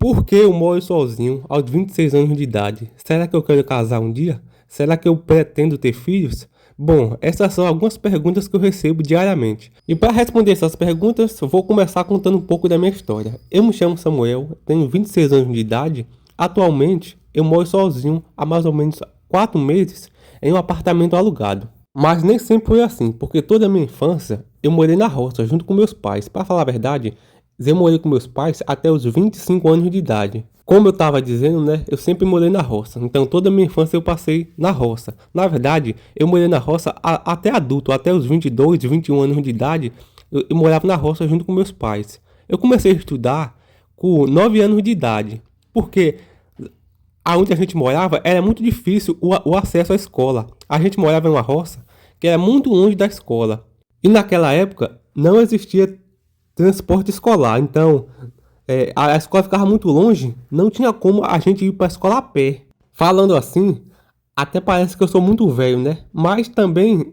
Por que eu moro sozinho aos 26 anos de idade? Será que eu quero casar um dia? Será que eu pretendo ter filhos? Bom, essas são algumas perguntas que eu recebo diariamente. E para responder essas perguntas, eu vou começar contando um pouco da minha história. Eu me chamo Samuel, tenho 26 anos de idade. Atualmente, eu moro sozinho há mais ou menos 4 meses em um apartamento alugado. Mas nem sempre foi assim, porque toda a minha infância eu morei na roça junto com meus pais. Para falar a verdade, eu morei com meus pais até os 25 anos de idade. Como eu estava dizendo, né? Eu sempre morei na roça. Então toda a minha infância eu passei na roça. Na verdade, eu morei na roça até adulto, até os 22, 21 anos de idade, eu morava na roça junto com meus pais. Eu comecei a estudar com 9 anos de idade, porque aonde a gente morava era muito difícil o acesso à escola. A gente morava em uma roça que era muito longe da escola. E naquela época não existia transporte escolar. Então, a escola ficava muito longe, não tinha como a gente ir para a escola a pé. Falando assim, até parece que eu sou muito velho, né? Mas também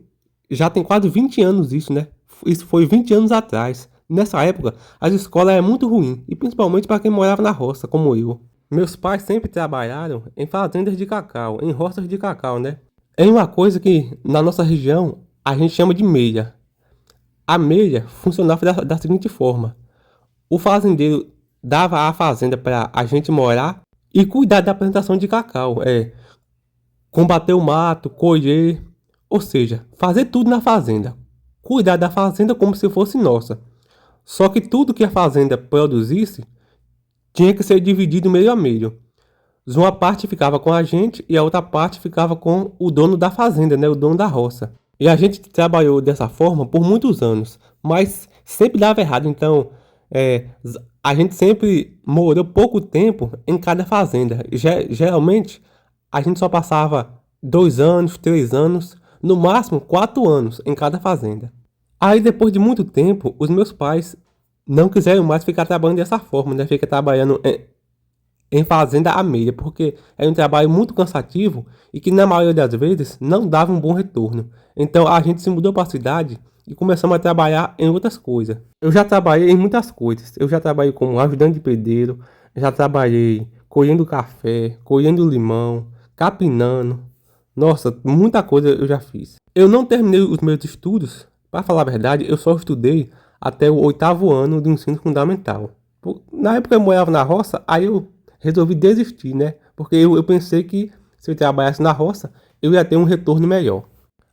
já tem quase 20 anos isso, né? Isso foi 20 anos atrás. Nessa época, as escolas eram muito ruins, e principalmente para quem morava na roça, como eu. Meus pais sempre trabalharam em fazendas de cacau, em roças de cacau, né? É uma coisa que na nossa região a gente chama de meia. A meia funcionava da seguinte forma: o fazendeiro dava a fazenda para a gente morar e cuidar da plantação de cacau, combater o mato, colher, ou seja, fazer tudo na fazenda, cuidar da fazenda como se fosse nossa. Só que tudo que a fazenda produzisse tinha que ser dividido meio a meio. Uma parte ficava com a gente e a outra parte ficava com o dono da fazenda, né, o dono da roça. E a gente trabalhou dessa forma por muitos anos, mas sempre dava errado. Então, a gente sempre morou pouco tempo em cada fazenda. Geralmente, a gente só passava 2 anos, 3 anos, no máximo 4 anos em cada fazenda. Aí, depois de muito tempo, os meus pais não quiseram mais ficar trabalhando dessa forma, né? Ficar trabalhando em fazenda à meia, porque é um trabalho muito cansativo e que na maioria das vezes não dava um bom retorno. Então a gente se mudou para a cidade e começamos a trabalhar em outras coisas. Eu já trabalhei em muitas coisas. Eu já trabalhei como ajudante de pedreiro, já trabalhei colhendo café, colhendo limão, capinando. Nossa, muita coisa eu já fiz. Eu não terminei os meus estudos, para falar a verdade, eu só estudei até o 8º ano do ensino fundamental. Na época eu morava na roça, aí eu resolvi desistir, né? Porque eu pensei que se eu trabalhasse na roça, eu ia ter um retorno melhor.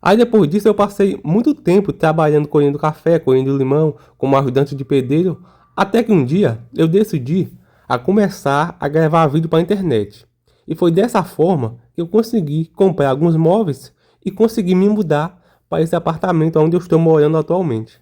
Aí depois disso eu passei muito tempo trabalhando colhendo café, colhendo limão, como ajudante de pedreiro, até que um dia eu decidi a começar a gravar vídeo para a internet. E foi dessa forma que eu consegui comprar alguns móveis e consegui me mudar para esse apartamento onde eu estou morando atualmente.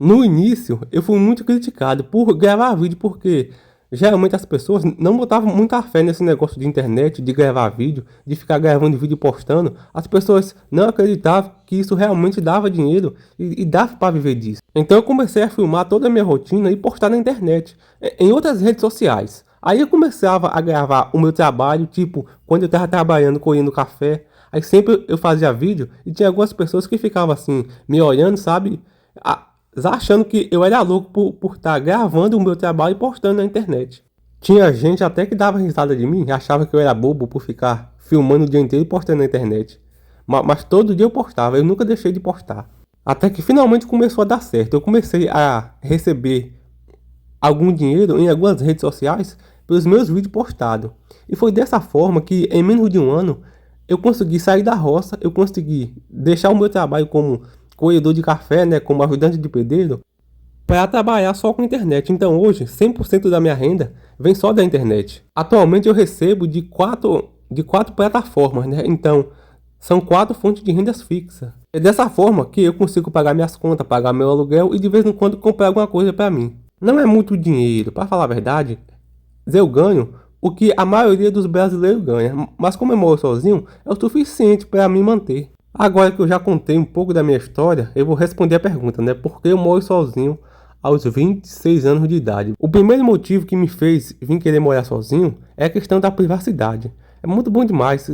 No início, eu fui muito criticado por gravar vídeo, porque geralmente as pessoas não botavam muita fé nesse negócio de internet, de gravar vídeo, de ficar gravando vídeo e postando. As pessoas não acreditavam que isso realmente dava dinheiro e dava para viver disso. Então eu comecei a filmar toda a minha rotina e postar na internet, em outras redes sociais. Aí eu começava a gravar o meu trabalho, tipo, quando eu estava trabalhando, colhendo café. Aí sempre eu fazia vídeo e tinha algumas pessoas que ficavam assim, me olhando, sabe? Achando que eu era louco por estar gravando o meu trabalho e postando na internet. Tinha gente até que dava risada de mim, achava que eu era bobo por ficar filmando o dia inteiro e postando na internet. Mas todo dia eu postava, eu nunca deixei de postar. Até que finalmente começou a dar certo. Eu comecei a receber algum dinheiro em algumas redes sociais pelos meus vídeos postados. E foi dessa forma que em menos de um ano eu consegui sair da roça, eu consegui deixar o meu trabalho como colhedor de café, né, como ajudante de pedreiro, para trabalhar só com internet. Então hoje 100% da minha renda vem só da internet. Atualmente eu recebo de quatro plataformas, né? Então são 4 fontes de rendas fixas. É dessa forma que eu consigo pagar minhas contas, pagar meu aluguel e de vez em quando comprar alguma coisa para mim. Não é muito dinheiro, para falar a verdade. Eu ganho o que a maioria dos brasileiros ganha, mas como eu moro sozinho, é o suficiente para me manter. Agora que eu já contei um pouco da minha história, eu vou responder a pergunta, né? Por que eu moro sozinho aos 26 anos de idade? O primeiro motivo que me fez vir querer morar sozinho é a questão da privacidade. É muito bom demais.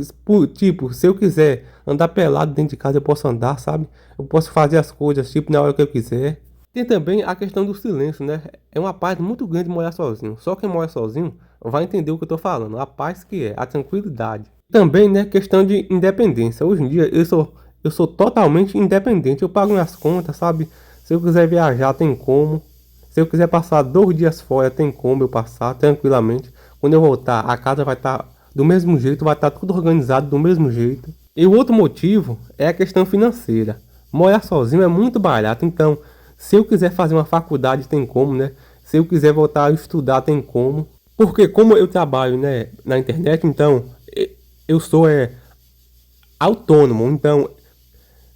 Tipo, se eu quiser andar pelado dentro de casa, eu posso andar, sabe? Eu posso fazer as coisas, tipo, na hora que eu quiser. Tem também a questão do silêncio, né? É uma parte muito grande morar sozinho. Só quem mora sozinho vai entender o que eu tô falando. A paz que é, a tranquilidade. Também, né, questão de independência. Hoje em dia eu sou totalmente independente. Eu pago minhas contas, sabe? Se eu quiser viajar, tem como. Se eu quiser passar 2 dias fora, tem como eu passar tranquilamente. Quando eu voltar, a casa vai estar do mesmo jeito, vai estar tudo organizado do mesmo jeito. E o outro motivo é a questão financeira. Morar sozinho é muito barato, então se eu quiser fazer uma faculdade, tem como, né? Se eu quiser voltar a estudar, tem como. Porque como eu trabalho, né, na internet, então eu sou autônomo, então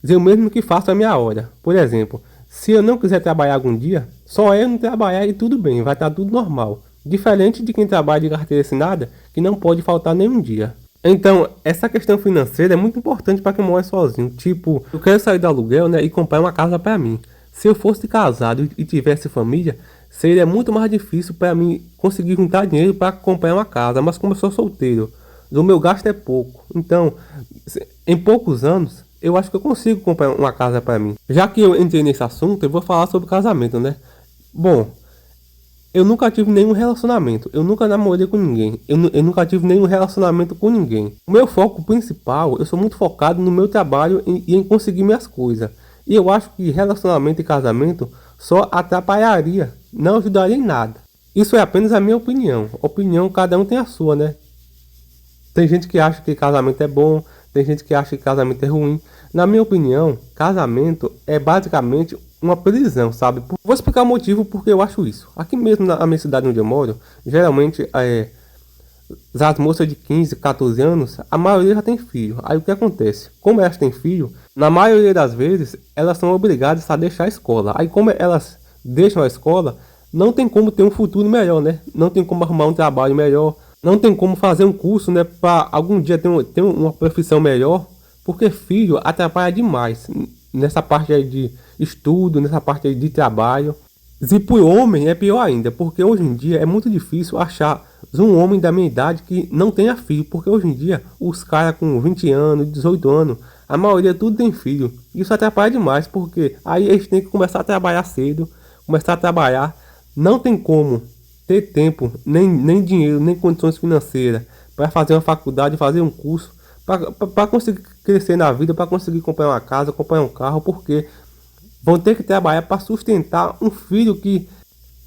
eu mesmo que faço a minha hora. Por exemplo, se eu não quiser trabalhar algum dia, só eu não trabalhar e tudo bem, vai estar tudo normal. Diferente de quem trabalha de carteira assinada, que não pode faltar nenhum dia. Então, essa questão financeira é muito importante para quem mora sozinho. Tipo, eu quero sair do aluguel, né, e comprar uma casa para mim. Se eu fosse casado e tivesse família, seria muito mais difícil para mim conseguir juntar dinheiro para comprar uma casa. Mas como eu sou solteiro, o meu gasto é pouco. Então, em poucos anos, eu acho que eu consigo comprar uma casa para mim. Já que eu entrei nesse assunto, eu vou falar sobre casamento, né? Bom, eu nunca tive nenhum relacionamento. Eu nunca namorei com ninguém. Eu nunca tive nenhum relacionamento com ninguém. O meu foco principal, eu sou muito focado no meu trabalho e em conseguir minhas coisas. E eu acho que relacionamento e casamento só atrapalharia, não ajudaria em nada. Isso é apenas a minha opinião. Opinião, cada um tem a sua, né? Tem gente que acha que casamento é bom, tem gente que acha que casamento é ruim. Na minha opinião, casamento é basicamente uma prisão, sabe? Vou explicar o motivo porque eu acho isso. Aqui mesmo na minha cidade onde eu moro, geralmente as moças de 15, 14 anos, a maioria já tem filho. Aí o que acontece? Como elas têm filho, na maioria das vezes, elas são obrigadas a deixar a escola. Aí como elas deixam a escola, não tem como ter um futuro melhor, né? Não tem como arrumar um trabalho melhor, não tem como fazer um curso, né, para algum dia ter uma profissão melhor, porque filho atrapalha demais nessa parte aí de estudo, nessa parte aí de trabalho. E para o homem é pior ainda, porque hoje em dia é muito difícil achar um homem da minha idade que não tenha filho, porque hoje em dia os caras com 20 anos, 18 anos, a maioria tudo tem filho. Isso atrapalha demais, porque aí eles têm que começar a trabalhar cedo, começar a trabalhar, não tem como ter tempo, nem dinheiro, nem condições financeiras para fazer uma faculdade, fazer um curso, para conseguir crescer na vida, para conseguir comprar uma casa, comprar um carro, porque vão ter que trabalhar para sustentar um filho que,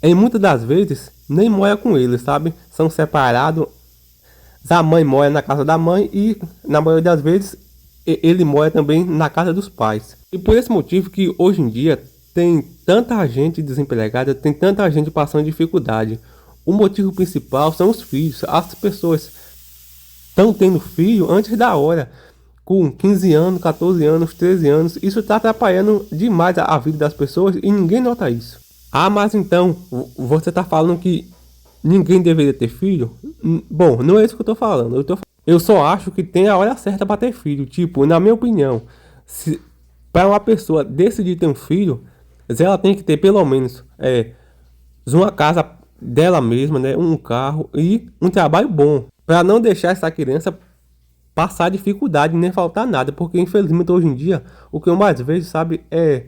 em muitas das vezes, nem mora com eles, sabe? São separados, a mãe mora na casa da mãe e, na maioria das vezes, ele mora também na casa dos pais. E por esse motivo que hoje em dia tem tanta gente desempregada, tem tanta gente passando dificuldade. O motivo principal são os filhos. As pessoas estão tendo filho antes da hora, com 15 anos, 14 anos, 13 anos. Isso está atrapalhando demais a vida das pessoas e ninguém nota isso. Ah, mas então você está falando que ninguém deveria ter filho? Bom, não é isso que eu estou falando. Eu só acho que tem a hora certa para ter filho. Tipo, na minha opinião, se para uma pessoa decidir ter um filho, ela tem que ter pelo menos uma casa dela mesma, né, um carro e um trabalho bom, para não deixar essa criança passar dificuldade nem faltar nada, porque infelizmente hoje em dia o que eu mais vejo, sabe, é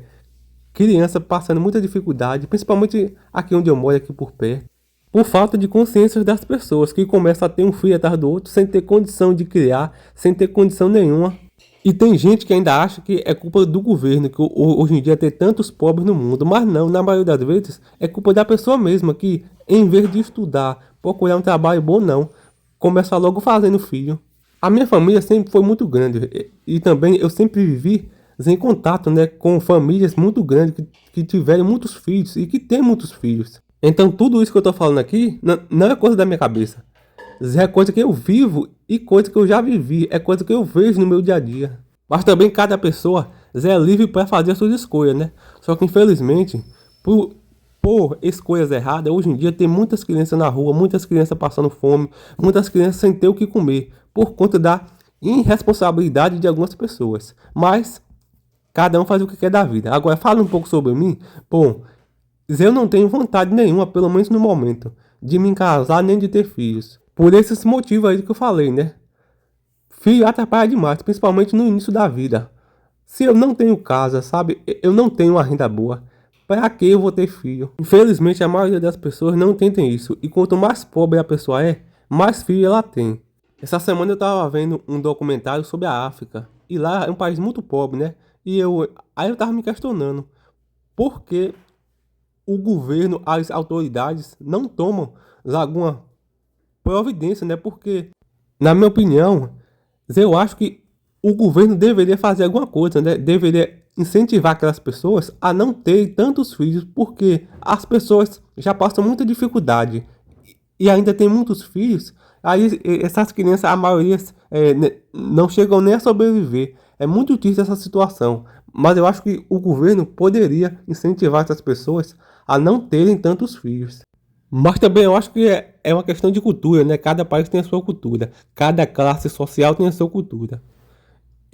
criança passando muita dificuldade, principalmente aqui onde eu moro, aqui por perto, por falta de consciência das pessoas que começam a ter um filho atrás do outro sem ter condição de criar, sem ter condição nenhuma. E tem gente que ainda acha que é culpa do governo, que hoje em dia tem tantos pobres no mundo, mas não, na maioria das vezes é culpa da pessoa mesma que, em vez de estudar, procurar um trabalho bom, não, começa logo fazendo filho. A minha família sempre foi muito grande e também eu sempre vivi em contato, né, com famílias muito grandes que tiveram muitos filhos e que têm muitos filhos. Então tudo isso que eu tô falando aqui não é coisa da minha cabeça. É coisa que eu vivo e coisa que eu já vivi, é coisa que eu vejo no meu dia a dia. Mas também cada pessoa é livre para fazer as suas escolhas, né? Só que infelizmente, por escolhas erradas, hoje em dia tem muitas crianças na rua, muitas crianças passando fome, muitas crianças sem ter o que comer, por conta da irresponsabilidade de algumas pessoas. Mas cada um faz o que quer da vida. Agora fala um pouco sobre mim. Bom, eu não tenho vontade nenhuma, pelo menos no momento, de me casar nem de ter filhos. Por esses motivos aí que eu falei, né? Filho atrapalha demais, principalmente no início da vida. Se eu não tenho casa, sabe? Eu não tenho uma renda boa. Para que eu vou ter filho? Infelizmente, a maioria das pessoas não entendem isso. E quanto mais pobre a pessoa é, mais filho ela tem. Essa semana eu estava vendo um documentário sobre a África. E lá é um país muito pobre, né? Aí eu tava me questionando. Por que o governo, as autoridades não tomam alguma providência, né? Porque, na minha opinião, eu acho que o governo deveria fazer alguma coisa, né? Deveria incentivar aquelas pessoas a não terem tantos filhos, porque as pessoas já passam muita dificuldade e ainda tem muitos filhos. Aí essas crianças, a maioria não chegam nem a sobreviver. É muito triste essa situação, mas eu acho que o governo poderia incentivar essas pessoas a não terem tantos filhos. Mas também eu acho que é uma questão de cultura, né? Cada país tem a sua cultura, cada classe social tem a sua cultura.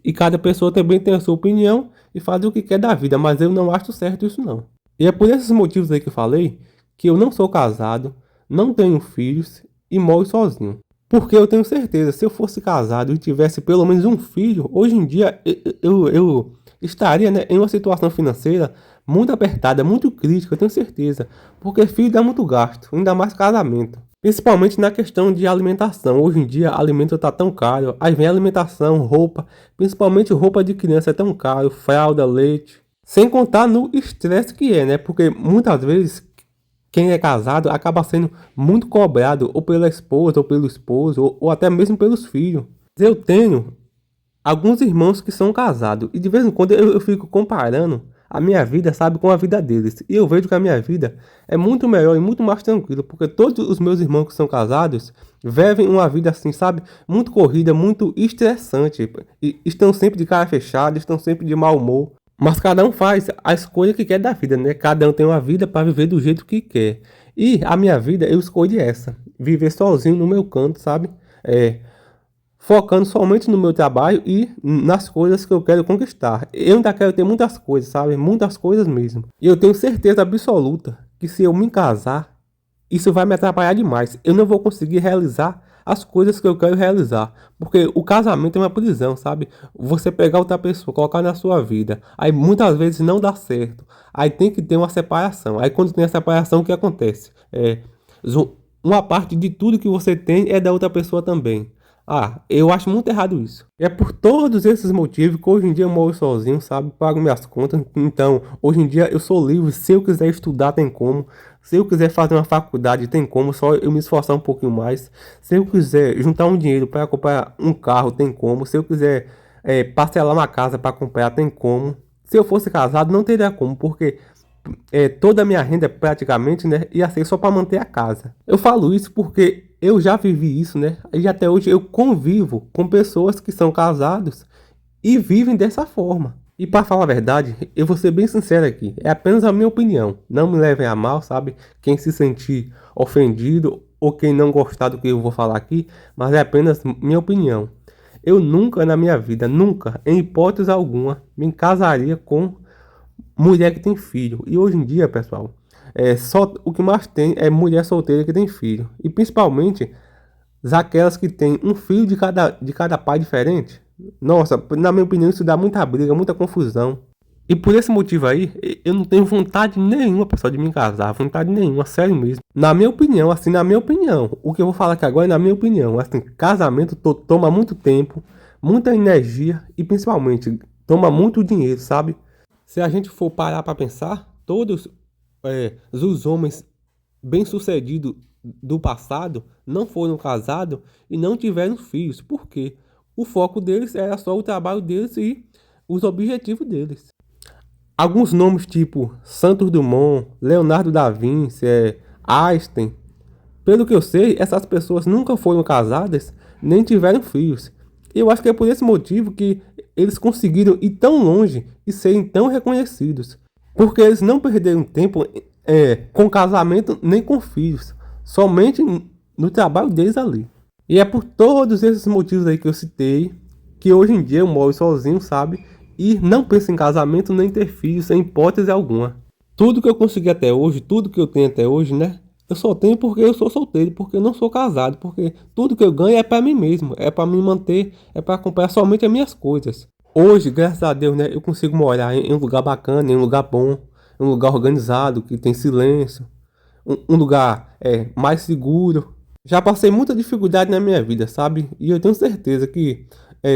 E cada pessoa também tem a sua opinião e faz o que quer da vida, mas eu não acho certo isso não. E é por esses motivos aí que eu falei que eu não sou casado, não tenho filhos e moro sozinho. Porque eu tenho certeza, se eu fosse casado e tivesse pelo menos um filho, hoje em dia eu estaria, né, em uma situação financeira muito apertada, muito crítica, eu tenho certeza. Porque filho dá muito gasto, ainda mais casamento. Principalmente na questão de alimentação. Hoje em dia, alimento está tão caro. Aí vem alimentação, roupa. Principalmente roupa de criança é tão caro. Fralda, leite. Sem contar no estresse que é, né? Porque muitas vezes quem é casado acaba sendo muito cobrado. Ou pela esposa, ou pelo esposo. Ou até mesmo pelos filhos. Eu tenho alguns irmãos que são casados. E de vez em quando eu fico comparando a minha vida, sabe, com a vida deles. E eu vejo que a minha vida é muito melhor e muito mais tranquila, porque todos os meus irmãos que são casados vivem uma vida assim, sabe, muito corrida, muito estressante. E estão sempre de cara fechada, estão sempre de mau humor. Mas cada um faz a escolha que quer da vida, né? Cada um tem uma vida para viver do jeito que quer. E a minha vida eu escolhi essa, viver sozinho no meu canto, sabe? Focando somente no meu trabalho e nas coisas que eu quero conquistar. Eu ainda quero ter muitas coisas, sabe? Muitas coisas mesmo. E eu tenho certeza absoluta que se eu me casar, isso vai me atrapalhar demais. Eu não vou conseguir realizar as coisas que eu quero realizar. Porque o casamento é uma prisão, sabe? Você pegar outra pessoa, colocar na sua vida. Aí muitas vezes não dá certo. Aí tem que ter uma separação. Aí quando tem a separação, o que acontece? Uma parte de tudo que você tem é da outra pessoa também. Eu acho muito errado isso. E é por todos esses motivos que hoje em dia eu moro sozinho, sabe? Pago minhas contas. Então, hoje em dia eu sou livre. Se eu quiser estudar, tem como. Se eu quiser fazer uma faculdade, tem como. Só eu me esforçar um pouquinho mais. Se eu quiser juntar um dinheiro para comprar um carro, tem como. Se eu quiser parcelar uma casa para comprar, tem como. Se eu fosse casado, não teria como, porque toda a minha renda praticamente, né, ia ser só para manter a casa. Eu falo isso porque eu já vivi isso, né? E até hoje eu convivo com pessoas que são casados e vivem dessa forma. E para falar a verdade, eu vou ser bem sincero aqui, é apenas a minha opinião. Não me levem a mal, sabe? Quem se sentir ofendido ou quem não gostar do que eu vou falar aqui, mas é apenas minha opinião. Eu nunca na minha vida, nunca, em hipótese alguma, me casaria com mulher que tem filho. E hoje em dia, pessoal, só o que mais tem é mulher solteira que tem filho. E principalmente aquelas que tem um filho de cada pai diferente. Nossa, na minha opinião, isso dá muita briga, muita confusão. E por esse motivo aí, eu não tenho vontade nenhuma, pessoal, de me casar. Vontade nenhuma, sério mesmo. Na minha opinião, assim, na minha opinião. O que eu vou falar aqui agora é na minha opinião. Assim, casamento toma muito tempo, muita energia e principalmente toma muito dinheiro, sabe? Se a gente for parar para pensar, todos os homens bem-sucedidos do passado não foram casados e não tiveram filhos. Por quê? O foco deles era só o trabalho deles e os objetivos deles. Alguns nomes tipo Santos Dumont, Leonardo da Vinci, Einstein. Pelo que eu sei, essas pessoas nunca foram casadas nem tiveram filhos. Eu acho que é por esse motivo que eles conseguiram ir tão longe e serem tão reconhecidos. Porque eles não perderam tempo com casamento nem com filhos. Somente no trabalho deles ali. E é por todos esses motivos aí que eu citei que hoje em dia eu moro sozinho, sabe? E não penso em casamento nem ter filhos em hipótese alguma. Tudo que eu consegui até hoje, tudo que eu tenho até hoje, né? Eu só tenho porque eu sou solteiro, porque eu não sou casado, porque tudo que eu ganho é para mim mesmo, é para me manter, é para comprar somente as minhas coisas. Hoje, graças a Deus, né, eu consigo morar em um lugar bacana, em um lugar bom. um lugar organizado, que tem silêncio, um lugar mais seguro. Já passei muita dificuldade na minha vida, sabe? E eu tenho certeza que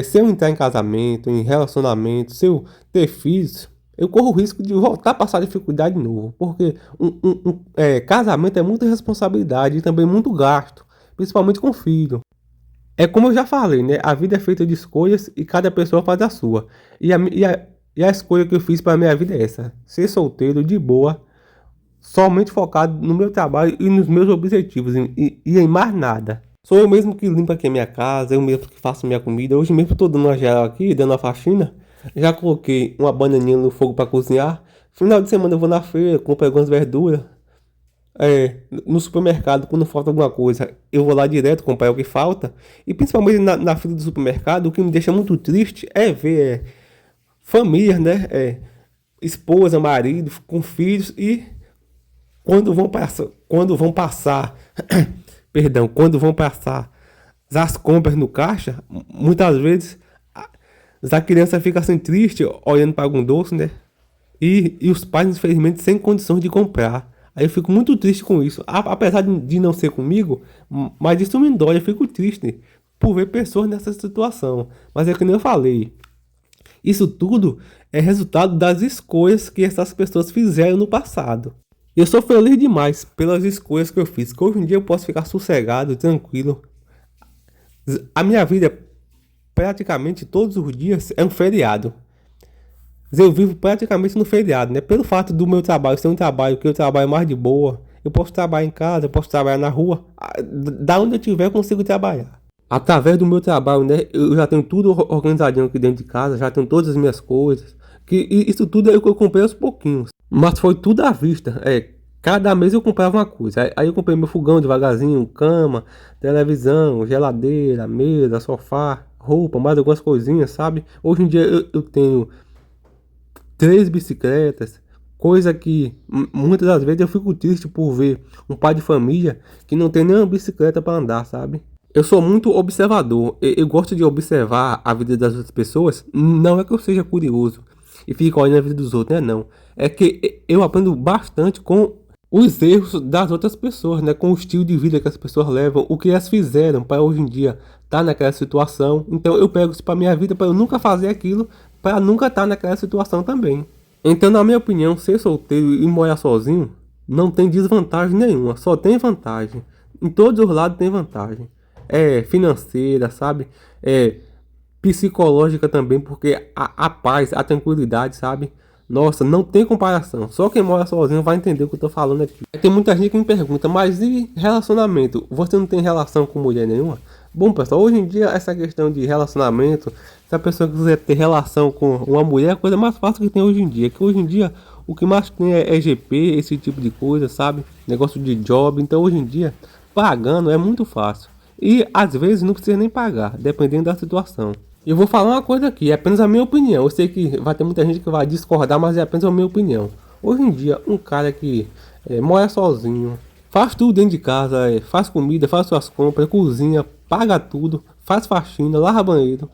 se eu entrar em casamento, em relacionamento, se eu ter filhos, eu corro o risco de voltar a passar dificuldade de novo. Porque casamento é muita responsabilidade e também muito gasto, principalmente com filho. É como eu já falei, né? A vida é feita de escolhas e cada pessoa faz a sua. E a escolha que eu fiz para minha vida é essa: ser solteiro, de boa, somente focado no meu trabalho e nos meus objetivos, e em mais nada. Sou eu mesmo que limpo aqui a minha casa, eu mesmo que faço minha comida. Hoje mesmo estou dando uma geral aqui, dando uma faxina. Já coloquei uma bananinha no fogo para cozinhar. Final de semana eu vou na feira, compro algumas verduras. No supermercado, quando falta alguma coisa, eu vou lá direto comprar o que falta. E principalmente na fila do supermercado, o que me deixa muito triste é ver famílias, né? Esposa, marido, com filhos e quando vão passar, perdão, quando vão passar as compras no caixa, muitas vezes a criança fica assim triste olhando para algum doce, né? E os pais, infelizmente, sem condições de comprar. Aí eu fico muito triste com isso. Apesar de não ser comigo, mas isso me dói, eu fico triste por ver pessoas nessa situação. Mas é que nem eu falei, isso tudo é resultado das escolhas que essas pessoas fizeram no passado. Eu sou feliz demais pelas escolhas que eu fiz, que hoje em dia eu posso ficar sossegado, tranquilo. A minha vida, praticamente todos os dias, é um feriado. Eu vivo praticamente no feriado, né? Pelo fato do meu trabalho ser um trabalho que eu trabalho mais de boa, eu posso trabalhar em casa, eu posso trabalhar na rua, da onde eu estiver eu consigo trabalhar. Através do meu trabalho, né? Eu já tenho tudo organizadinho aqui dentro de casa, já tenho todas as minhas coisas. Isso tudo é o que eu comprei aos pouquinhos. Mas foi tudo à vista. Cada mês eu comprava uma coisa. Aí eu comprei meu fogão devagarzinho, cama, televisão, geladeira, mesa, sofá, roupa, mais algumas coisinhas, sabe? Hoje em dia eu tenho 3 bicicletas, coisa que muitas das vezes eu fico triste por ver um pai de família que não tem nenhuma bicicleta para andar, sabe? Eu sou muito observador, eu gosto de observar a vida das outras pessoas. Não é que eu seja curioso e fico olhando a vida dos outros, né? Não. É que eu aprendo bastante com os erros das outras pessoas, né? Com o estilo de vida que as pessoas levam, o que elas fizeram para hoje em dia estar naquela situação. Então eu pego isso para minha vida para eu nunca fazer aquilo, para nunca estar naquela situação também. Então, na minha opinião, ser solteiro e morar sozinho não tem desvantagem nenhuma, só tem vantagem. Em todos os lados tem vantagem. Financeira, sabe? Psicológica também, porque a paz, a tranquilidade, sabe? Nossa, não tem comparação. Só quem mora sozinho vai entender o que eu tô falando aqui. Tem muita gente que me pergunta, mas e relacionamento? Você não tem relação com mulher nenhuma? Bom, pessoal, hoje em dia essa questão de relacionamento, se a pessoa quiser ter relação com uma mulher, é a coisa mais fácil que tem hoje em dia. Que hoje em dia o que mais tem é GP, esse tipo de coisa, sabe? Negócio de job. Então hoje em dia, pagando é muito fácil. E às vezes não precisa nem pagar, dependendo da situação. Eu vou falar uma coisa aqui, é apenas a minha opinião. Eu sei que vai ter muita gente que vai discordar, mas é apenas a minha opinião. Hoje em dia, um cara que mora sozinho, faz tudo dentro de casa, faz comida, faz suas compras, cozinha, paga tudo, faz faxina, lava banheiro,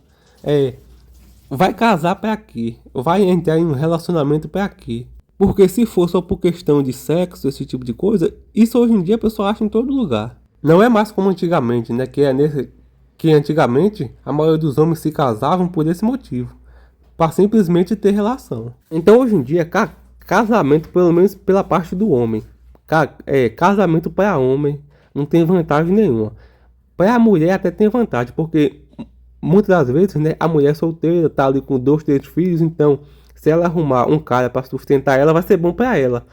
vai casar pra quê? Vai entrar em um relacionamento pra quê? Porque se for só por questão de sexo, esse tipo de coisa, isso hoje em dia a pessoa acha em todo lugar. Não é mais como antigamente, né? Que antigamente a maioria dos homens se casavam por esse motivo, para simplesmente ter relação. Então hoje em dia, casamento, pelo menos pela parte do homem, casamento para homem não tem vantagem nenhuma. Para a mulher até tem vantagem, porque muitas das vezes, né, a mulher solteira tá ali com 2, 3 filhos, então se ela arrumar um cara para sustentar ela, vai ser bom para ela.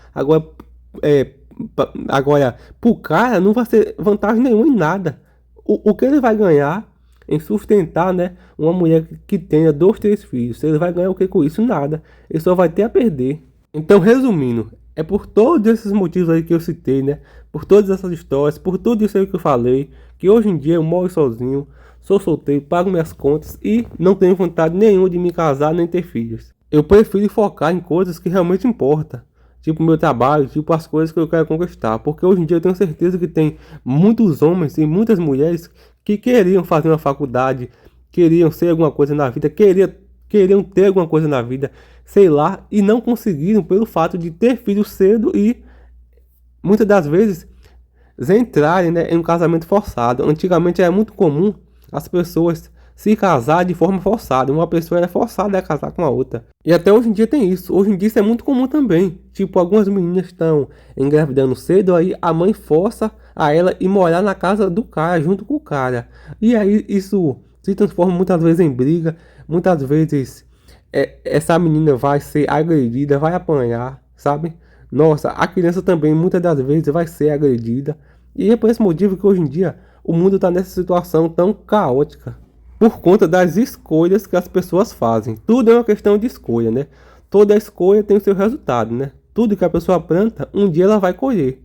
Agora, pro cara não vai ser vantagem nenhuma em nada. O que ele vai ganhar em sustentar, né, uma mulher que tenha 2, 3 filhos? Ele vai ganhar o que com isso? Nada. Ele só vai ter a perder. Então, resumindo, é por todos esses motivos aí que eu citei, né? Por todas essas histórias, por tudo isso aí que eu falei, que hoje em dia eu moro sozinho, sou solteiro, pago minhas contas e não tenho vontade nenhuma de me casar nem ter filhos. Eu prefiro focar em coisas que realmente importam. Tipo meu trabalho, tipo as coisas que eu quero conquistar. Porque hoje em dia eu tenho certeza que tem muitos homens e muitas mulheres que queriam fazer uma faculdade, queriam ser alguma coisa na vida, queriam ter alguma coisa na vida, sei lá, e não conseguiram pelo fato de ter filhos cedo e muitas das vezes entrarem, né, em um casamento forçado. Antigamente era muito comum as pessoas se casar de forma forçada. Uma pessoa era forçada a casar com a outra. E até hoje em dia tem isso. Hoje em dia isso é muito comum também. Tipo, algumas meninas estão engravidando cedo, aí a mãe força a ela ir morar na casa do cara, junto com o cara. E aí isso se transforma muitas vezes em briga. Muitas vezes essa menina vai ser agredida, vai apanhar, sabe? Nossa, a criança também muitas das vezes vai ser agredida. E é por esse motivo que hoje em dia o mundo está nessa situação tão caótica. Por conta das escolhas que as pessoas fazem. Tudo é uma questão de escolha, né? Toda escolha tem o seu resultado, né? Tudo que a pessoa planta, um dia ela vai colher.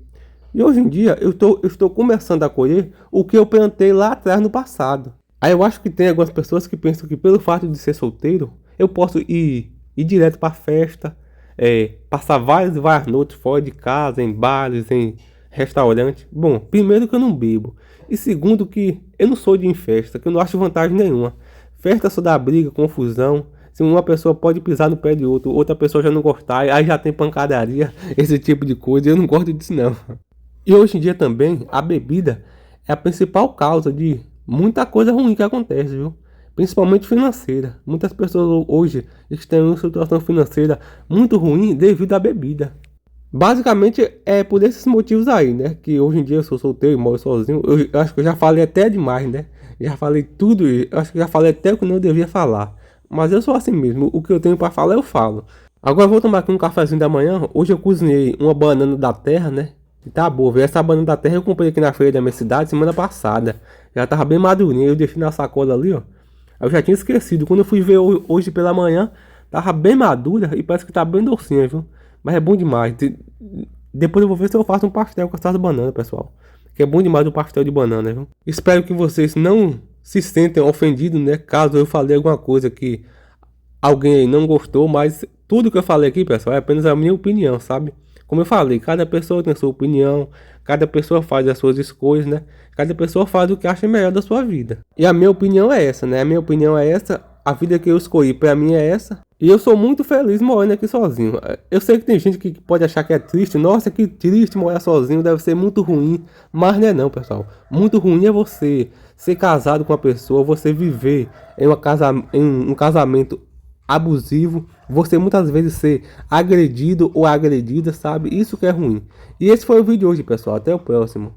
E hoje em dia eu estou começando a colher o que eu plantei lá atrás no passado. Aí eu acho que tem algumas pessoas que pensam que pelo fato de ser solteiro, eu posso ir direto para festa, passar várias noites fora de casa, em bares, em restaurante. Bom, primeiro que eu não bebo. E segundo que eu não sou de ir em festa, que eu não acho vantagem nenhuma. Festa só dá briga, confusão. Se uma pessoa pode pisar no pé de outro, outra pessoa já não gostar, aí já tem pancadaria, esse tipo de coisa. Eu não gosto disso não. E hoje em dia também, a bebida é a principal causa de muita coisa ruim que acontece, viu? Principalmente financeira. Muitas pessoas hoje estão em uma situação financeira muito ruim devido à bebida. Basicamente é por esses motivos aí, né? Que hoje em dia eu sou solteiro, moro sozinho. Eu acho que eu já falei até demais, né? Já falei tudo, eu acho que já falei até o que não devia falar. Mas eu sou assim mesmo, o que eu tenho pra falar eu falo. Agora eu vou tomar aqui um cafezinho da manhã. Hoje eu cozinhei uma banana da terra, né? E tá boa, viu? Essa banana da terra eu comprei aqui na feira da minha cidade semana passada. Já tava bem madurinha, eu deixei na sacola ali, ó. Eu já tinha esquecido, quando eu fui ver hoje pela manhã, tava bem madura e parece que tá bem docinha, viu? Mas é bom demais. Depois eu vou ver se eu faço um pastel com essas bananas, pessoal. Que é bom demais o pastel de banana, viu? Espero que vocês não se sentem ofendidos, né? Caso eu falei alguma coisa que alguém aí não gostou, mas tudo que eu falei aqui, pessoal, é apenas a minha opinião, sabe? Como eu falei, cada pessoa tem a sua opinião, cada pessoa faz as suas escolhas, né? Cada pessoa faz o que acha melhor da sua vida. E a minha opinião é essa, né? A minha opinião é essa, a vida que eu escolhi pra mim é essa. E eu sou muito feliz morando aqui sozinho. Eu sei que tem gente que pode achar que é triste. Nossa, que triste morar sozinho, deve ser muito ruim. Mas não é não, pessoal. Muito ruim é você ser casado com uma pessoa, você viver em um casamento abusivo, você muitas vezes ser agredido ou agredida, sabe? Isso que é ruim. E esse foi o vídeo de hoje, pessoal. Até o próximo.